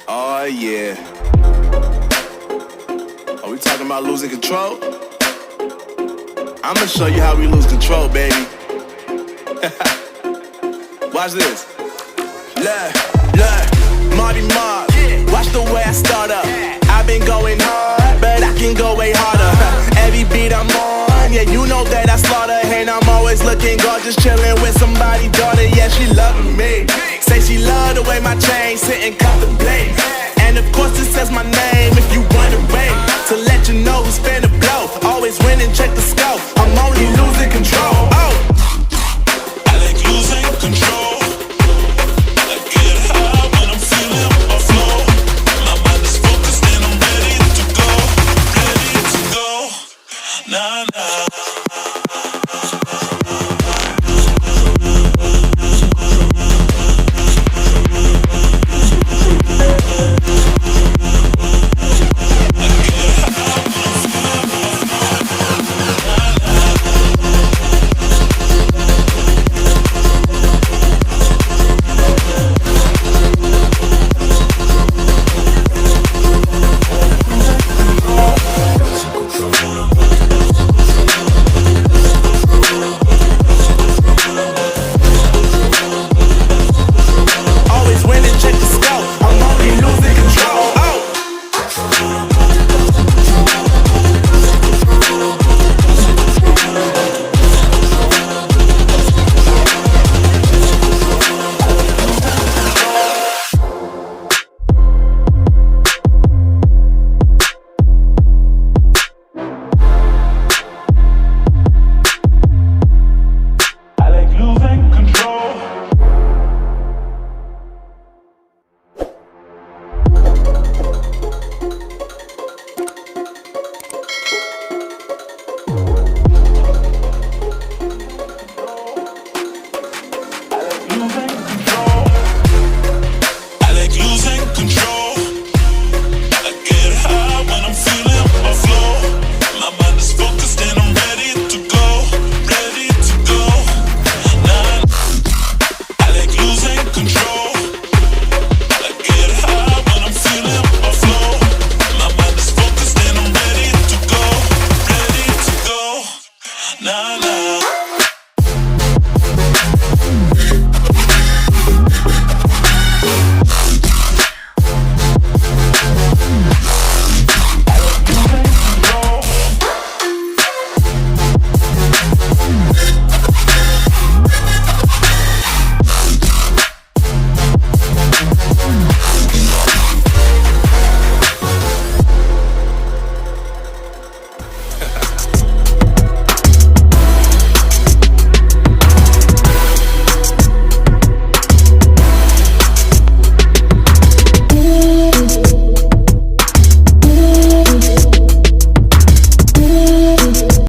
Oh yeah. Are we talking about losing control? I'ma show you how we lose control, baby. Watch this. Look, Marty Mark. Watch the way I start up. I've been going hard, but I can go way harder. Every beat I'm on, yeah, you know that I slaughter. And I'm always looking gorgeous, chilling with somebody's daughter. Yeah, she loving me. Say she love the way my chain sit and contemplate. And of course it says my name. If you